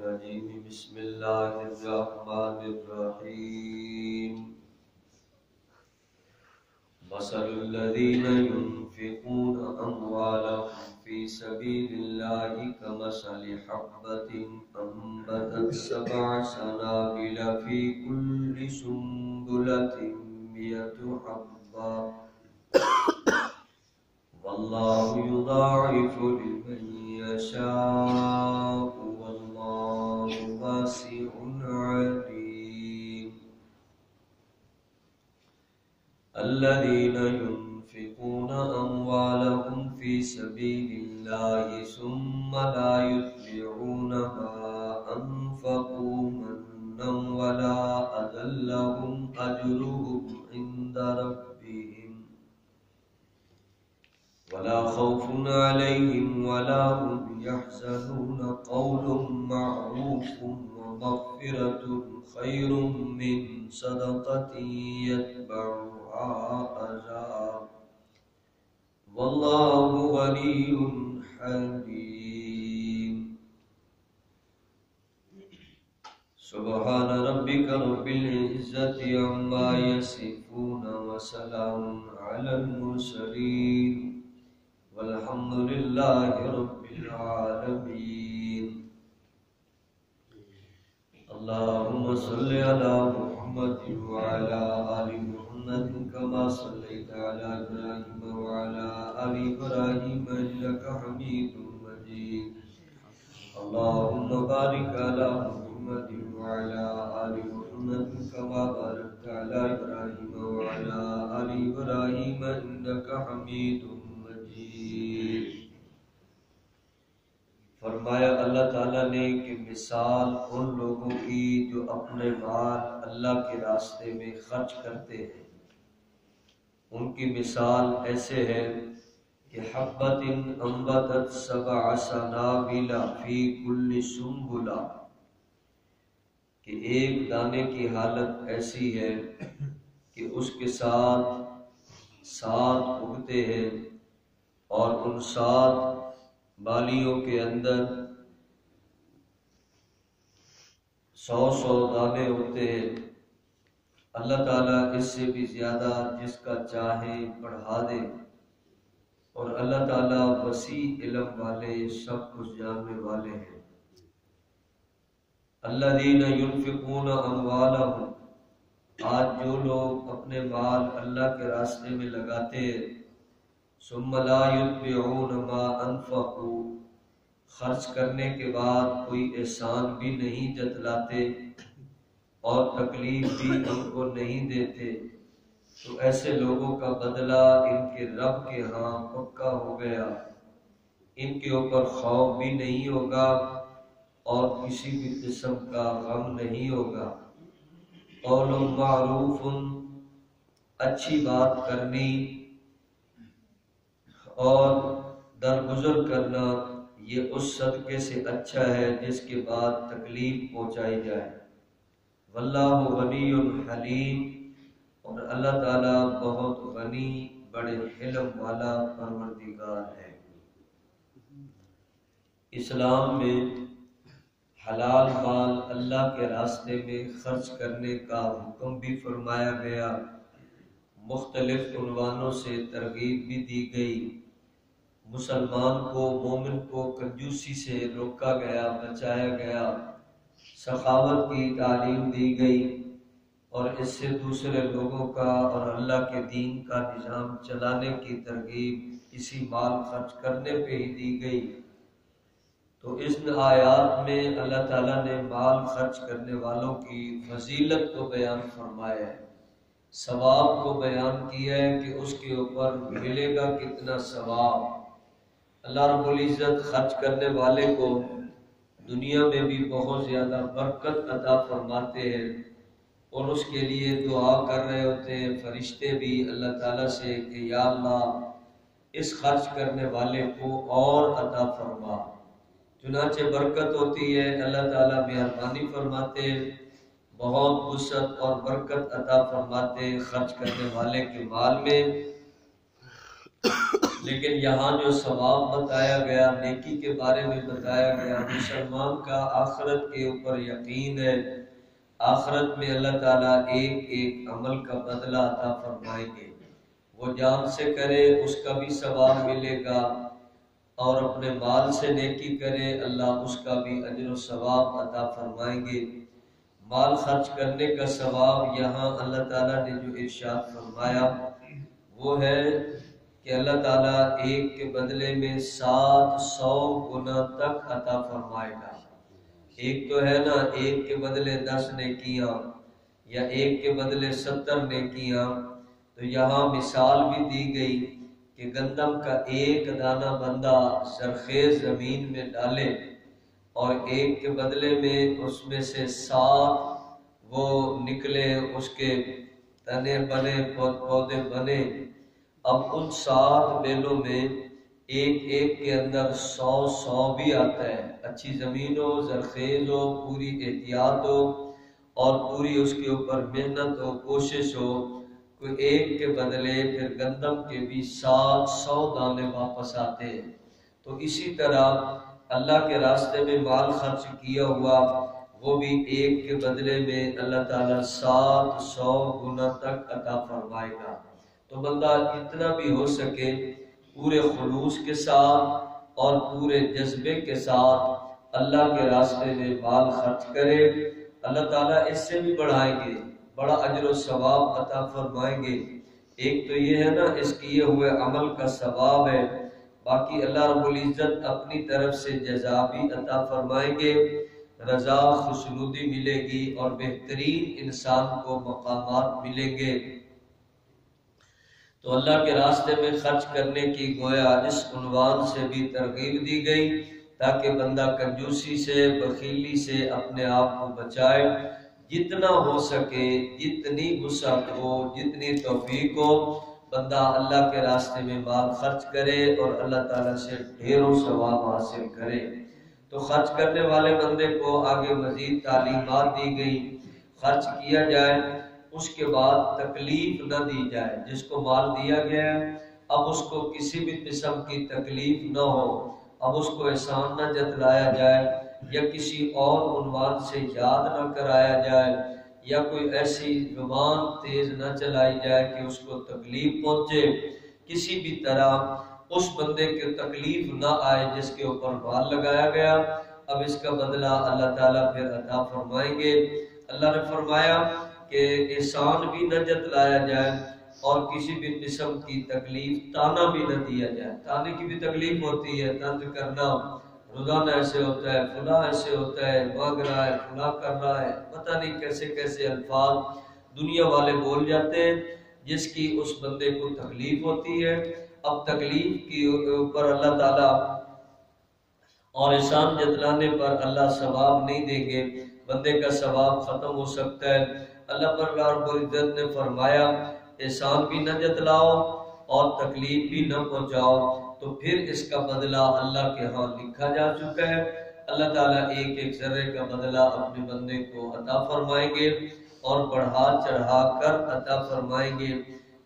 الرجيم بسم الله الرحمن الرحيم مثل الذين ينفقون أموالهم في سبيل الله كمثل حبة أنبتت 7 سنابل في كل سنبلة 100 حبة والله يضاعف لمن يشاء والله واسع عليم الذين ينفقون أموالهم في سبيل الله ثم لا يتبعون ما أنفقوا منا ولا أذى لهم أجرهم عند ربهم ولا خوف عليهم ولا هم يحزنون قول معروف ومغفرة خير من صدقة يتبعها أذى والله غني حليم سبحان ربك رب العزة عما يصفون وسلام على المرسلين والحمد لله رب العالمين اللهم صل على محمد وعلى آل محمد كما صليت على إبراهيم وعلى آل إبراهيم إنك حميد مجيد اللهم بارك على محمد وعلى آل محمد كما باركت على إبراهيم وعلى آل إبراهيم إنك حميد مجيد فرمایا اللہ تعالیٰ نے کہ مثال ان لوگوں کی جو اپنے مال اللہ کے راستے میں خرچ کرتے ہیں ان کی مثال ایسے ہے کہ حبۃ انبتت 7 سنابل فی کل سنبلہ کہ ایک دانے کی حالت ایسی ہے کہ اس کے ساتھ 7 اگتے ہیں اور ان 7 بالیوں کے اندر 100 دانے ہوتے ہیں اللہ تعالیٰ اس سے بھی زیادہ جس کا چاہے بڑھا دے اور اللہ تعالیٰ وسیع علم والے سب کچھ جاننے والے ہیں الذین ينفقون اموالهم آج جو لوگ اپنے مال اللہ کے راستے میں لگاتے ہیں ثم لا يتبعون ما انفقوا خرچ کرنے کے بعد کوئی احسان بھی نہیں جتلاتے اور تکلیف بھی ان کو نہیں دیتے تو ایسے لوگوں کا بدلہ ان کے رب کے ہاں پکا ہو گیا ان کے اوپر خوف بھی نہیں ہوگا اور کسی بھی قسم کا غم نہیں ہوگا قول معروف اچھی بات کرنی اور درگزر کرنا یہ اس صدقے سے اچھا ہے جس کے بعد تکلیف پہنچائی جائے واللہ غنی حلیم اور اللہ تعالیٰ بہت غنی بڑے حلم والا پروردگار ہے اسلام میں حلال مال اللہ کے راستے میں خرچ کرنے کا حکم بھی فرمایا گیا مختلف عنوانوں سے ترغیب بھی دی گئی مسلمان کو مومن کو کنجوسی سے روکا گیا بچایا گیا سخاوت کی تعلیم دی گئی اور اس سے دوسرے لوگوں کا اور اللہ کے دین کا نظام چلانے کی ترغیب اسی مال خرچ کرنے پہ ہی دی گئی تو اس آیات میں اللہ تعالیٰ نے مال خرچ کرنے والوں کی فضیلت کو بیان فرمایا ہے ثواب کو بیان کیا ہے کہ اس کے اوپر ملے گا کتنا ثواب اللہ رب العزت خرچ کرنے والے کو دنیا میں بھی بہت زیادہ برکت عطا فرماتے ہیں اور اس کے لیے دعا کر رہے ہوتے ہیں فرشتے بھی اللہ تعالیٰ سے کہ یا اللہ اس خرچ کرنے والے کو اور عطا فرما چنانچہ برکت ہوتی ہے اللہ تعالیٰ مہربانی فرماتے ہیں بہت وسعت اور برکت عطا فرماتے ہیں خرچ کرنے والے کے مال میں لیکن یہاں جو ثواب بتایا گیا، نیکی کے بارے میں بتایا گیا، مسلمان کا آخرت کے اوپر یقین ہے، آخرت میں اللہ تعالیٰ ایک ایک عمل کا بدلہ عطا فرمائیں گے۔ وہ جان سے کرے اس کا بھی ثواب ملے گا، اور اپنے مال سے نیکی کرے اللہ اس کا بھی اجر و ثواب عطا فرمائیں گے۔ مال خرچ کرنے کا ثواب یہاں اللہ تعالیٰ نے جو ارشاد فرمایا وہ ہے کہ اللہ تعالیٰ ایک کے بدلے میں 700 گنا تک عطا فرمائے گا۔ ایک تو ہے نا، ایک کے بدلے 10 نیکیاں یا ایک کے بدلے 70 نیکیاں، تو یہاں مثال بھی دی گئی کہ گندم کا ایک دانہ بندہ زرخیز زمین میں ڈالے اور ایک کے بدلے میں اس میں سے 7 وہ نکلے، اس کے تنے بنے، پودے بنے۔ اب ان 7 بیلوں میں ایک ایک کے اندر 100 بھی آتا ہے، اچھی زمین ہو، زرخیز ہو، پوری احتیاط ہو اور پوری اس کے اوپر محنت ہو، کوشش ہو، کوئی ایک کے بدلے پھر گندم کے بھی 700 دانے واپس آتے ہیں۔ تو اسی طرح اللہ کے راستے میں مال خرچ کیا ہوا وہ بھی ایک کے بدلے میں اللہ تعالیٰ 700 گنا تک عطا فرمائے گا۔ تو بندہ اتنا بھی ہو سکے پورے خلوص کے ساتھ اور پورے جذبے کے ساتھ اللہ کے راستے میں مال خرچ کرے، اللہ تعالیٰ اس سے بھی بڑھائیں گے، بڑا اجر و ثواب عطا فرمائیں گے۔ ایک تو یہ ہے نا اس کیے ہوئے عمل کا ثواب ہے، باقی اللہ رب العزت اپنی طرف سے جزا بھی عطا فرمائیں گے، رضا خوشنودی ملے گی اور بہترین انسان کو مقامات ملیں گے۔ تو اللہ کے راستے میں خرچ کرنے کی گویا اس عنوان سے بھی ترغیب دی گئی تاکہ بندہ کنجوسی سے، بخیلی سے اپنے آپ کو بچائے، جتنا ہو سکے، جتنی وسعت ہو، جتنی توفیق ہو، بندہ اللہ کے راستے میں مال خرچ کرے اور اللہ تعالیٰ سے ڈھیروں ثواب حاصل کرے۔ تو خرچ کرنے والے بندے کو آگے مزید تعلیمات دی گئی، خرچ کیا جائے، اس کے بعد تکلیف نہ دی جائے۔ جس کو مال دیا گیا ہے اب اس کو کسی بھی قسم کی تکلیف نہ ہو، اب اس کو احسان نہ جتلایا جائے یا کسی اور عنوان سے یاد نہ کرایا جائے یا کوئی ایسی زبان تیز نہ چلائی جائے کہ اس کو تکلیف پہنچے، کسی بھی طرح اس بندے کی تکلیف نہ آئے جس کے اوپر مال لگایا گیا۔ اب اس کا بدلہ اللہ تعالیٰ پھر عطا فرمائیں گے۔ اللہ نے فرمایا کہ احسان بھی نہ جتلایا جائے اور کسی بھی قسم کی تکلیف، تانا بھی نہ دیا جائے۔ تانے کی بھی تکلیف ہوتی ہے، طنز کرنا، روزانہ ایسے ہوتا ہے، فلاں ایسے ہوتا ہے، مانگ رہا ہے، فلاں کر رہا ہے، پتہ نہیں کیسے کیسے الفاظ دنیا والے بول جاتے ہیں جس کی اس بندے کو تکلیف ہوتی ہے۔ اب تکلیف کے اوپر اللہ تعالیٰ اور احسان جتلانے پر اللہ ثواب نہیں دیں گے، بندے کا ثواب ختم ہو سکتا ہے۔ اللہ پر رب العزت نے فرمایا احسان بھی نہ جتلاؤ اور تکلیف بھی نہ پہنچاؤ، تو پھر اس کا بدلہ اللہ کے ہاں لکھا جا چکا ہے۔ اللہ تعالیٰ ایک ایک ذرے کا بدلہ اپنے بندے کو عطا فرمائیں گے اور بڑھا چڑھا کر عطا فرمائیں گے۔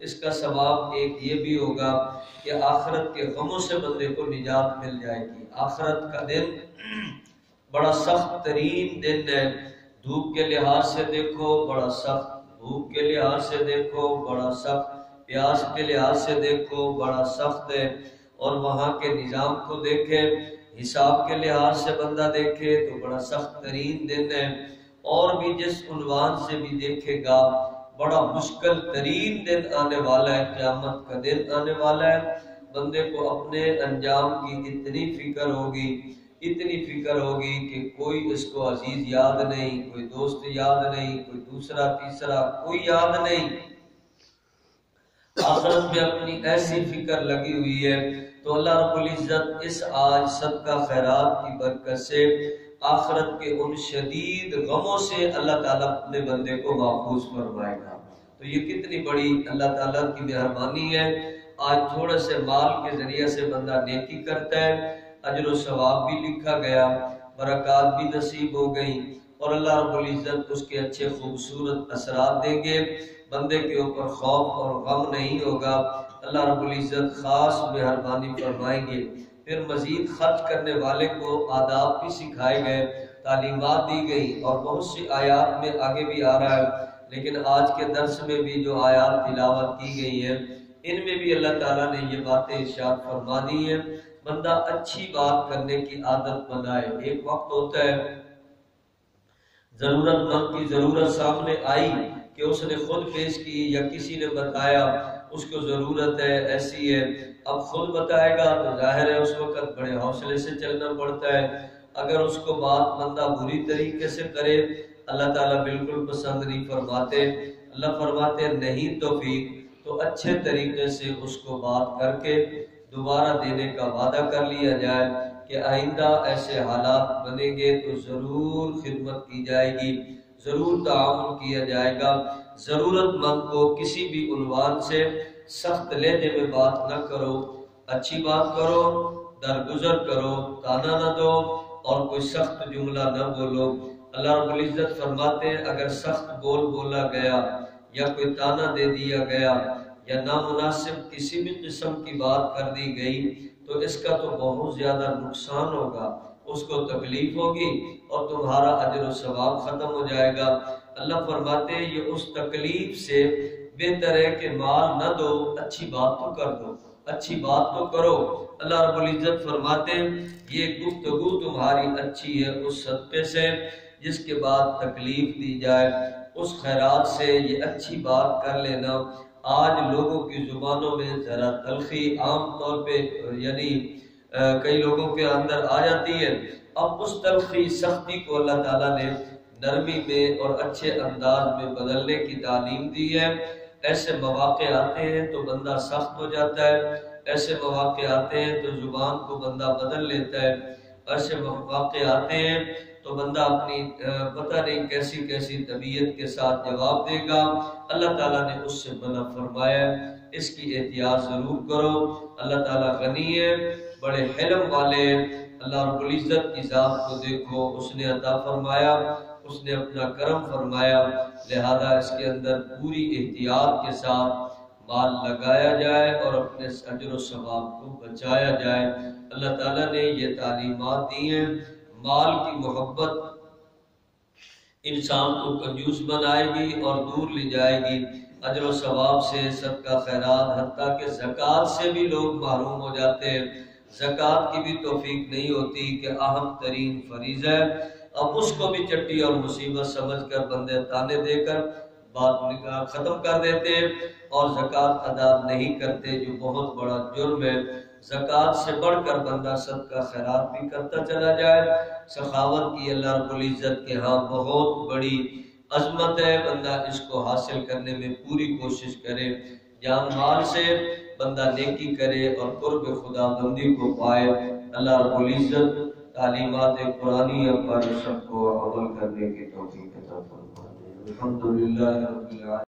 اس کا ثواب ایک یہ بھی ہوگا کہ آخرت کے غموں سے بندے کو نجات مل جائے گی۔ آخرت کا دن بڑا سخت ترین دن ہے، دھوپ کے لحاظ سے دیکھو بڑا سخت، بھوک کے لحاظ سے دیکھو بڑا سخت، پیاس کے لحاظ سے دیکھو بڑا سخت ہے، اور وہاں کے نظام کو دیکھے، حساب کے لحاظ سے بندہ دیکھے تو بڑا سخت ترین دن ہے، اور بھی جس عنوان سے بھی دیکھے گا بڑا مشکل ترین دن آنے والا ہے، قیامت کا دن آنے والا ہے۔ بندے کو اپنے انجام کی اتنی فکر ہوگی، اتنی فکر ہوگی کہ کوئی اس کو عزیز یاد نہیں، کوئی دوست یاد نہیں، کوئی دوسرا تیسرا کوئی یاد نہیں، آخرت میں اپنی ایسی فکر لگی ہوئی ہے۔ تو اللہ رب العزت اس آج صدقہ خیرات کی برکت سے آخرت کے ان شدید غموں سے اللہ تعالیٰ اپنے بندے کو محفوظ فرمائے گا۔ تو یہ کتنی بڑی اللہ تعالیٰ کی مہربانی ہے۔ آج تھوڑے سے مال کے ذریعے سے بندہ نیکی کرتا ہے، اجر و ثواب بھی لکھا گیا، برکات بھی نصیب ہو گئی، اور اللہ رب العزت اس کے اچھے خوبصورت اثرات دیں گے۔ بندے کے اوپر خوف اور غم نہیں ہوگا، اللہ رب العزت خاص مہربانی فرمائیں گے۔ پھر مزید خرچ کرنے والے کو آداب بھی سکھائے گئے، تعلیمات دی گئی، اور بہت سی آیات میں آگے بھی آ رہا ہے، لیکن آج کے درس میں بھی جو آیات تلاوت کی گئی ہیں ان میں بھی اللہ تعالیٰ نے یہ باتیں ارشاد فرما دی ہیں۔ بندہ اچھی بات کرنے کی عادت بنائے۔ ایک وقت ہوتا ہے ضرورت مند کی ضرورت سامنے آئی کہ اس نے خود پیش کی یا کسی نے بتایا اس کو ضرورت ہے، ایسی ہے، اب خود بتائے گا تو ظاہر ہے اس وقت بڑے حوصلے سے چلنا پڑتا ہے۔ اگر اس کو بات بندہ بری طریقے سے کرے اللہ تعالیٰ بالکل پسند نہیں فرماتے۔ اللہ فرماتے نہیں توفیق تو اچھے طریقے سے اس کو بات کر کے دوبارہ دینے کا وعدہ کر لیا جائے کہ آئندہ ایسے حالات بنیں گے تو ضرور خدمت کی جائے گی، ضرور تعاون کیا جائے گا۔ ضرورت مند کو کسی بھی عنوان سے سخت لہجے میں بات نہ کرو، اچھی بات کرو، درگزر کرو، تانا نہ دو اور کوئی سخت جملہ نہ بولو۔ اللہ رب العزت فرماتے ہیں اگر سخت بول بولا گیا یا کوئی تانا دے دیا گیا یا نامناسب کسی بھی قسم کی بات کر دی گئی تو اس کا تو بہت زیادہ نقصان ہوگا، اس کو تکلیف ہوگی اور تمہارا اجر و ثواب ختم ہو جائے گا۔ اللہ فرماتے ہیں یہ اس تکلیف سے بہتر ہے کہ مال نہ دو، اچھی بات تو کر دو، اچھی بات تو کرو۔ اللہ رب العزت فرماتے ہیں یہ گفتگو تمہاری اچھی ہے اس صدقے سے جس کے بعد تکلیف دی جائے، اس خیرات سے یہ اچھی بات کر لینا۔ آج لوگوں کی زبانوں میں ذرا تلخی عام طور پہ یعنی کئی لوگوں کے اندر آ جاتی ہے، اب اس تلخی سختی کو اللہ تعالیٰ نے نرمی میں اور اچھے انداز میں بدلنے کی تعلیم دی ہے۔ ایسے مواقع آتے ہیں تو بندہ سخت ہو جاتا ہے، ایسے مواقع آتے ہیں تو زبان کو بندہ بدل لیتا ہے، ایسے مواقع آتے ہیں تو بندہ اپنی پتہ نہیں کیسی کیسی طبیعت کے ساتھ جواب دے گا۔ اللہ تعالیٰ نے اس سے منع فرمایا، اس کی احتیاط ضرور کرو۔ اللہ تعالیٰ غنی ہے، بڑے حلم والے ہیں۔ اللہ رب العزت کی ذات کو دیکھو، اس نے عطا فرمایا، اس نے اپنا کرم فرمایا، لہذا اس کے اندر پوری احتیاط کے ساتھ مال لگایا جائے اور اپنے اجر و ثواب کو بچایا جائے۔ اللہ تعالیٰ نے یہ تعلیمات دی ہیں۔ مال کی محبت انسان کو کنجوس بنائے گی اور دور لے جائے گی اجر و ثواب سے، صدقہ خیرات، حتیٰ کہ زکوٰۃ سے بھی لوگ محروم ہو جاتے ہیں۔ زکوٰۃ کی بھی توفیق نہیں ہوتی کہ اہم ترین فریضہ ہے، اب اس کو بھی چٹی اور مصیبت سمجھ کر بندے تانے دے کر بات ختم کر دیتے ہیں اور زکوٰۃ ادا نہیں کرتے، جو بہت بڑا جرم ہے۔ زکوٰۃ سے بڑھ کر بندہ صدقہ خیرات بھی کرتا چلا جائے۔ سخاوت کی اللہ رب العزت کے ہاں بہت بڑی عظمت ہے، بندہ اس کو حاصل کرنے میں پوری کوشش کرے، جان مال سے بندہ نیکی کرے اور قرب خدا بندی کو پائے۔ اللہ رب العزت تعلیمات قرآنیہ پر سب کو عمل کرنے کی توفیق عطا فرمائے۔ الحمدللہ رب العالمین۔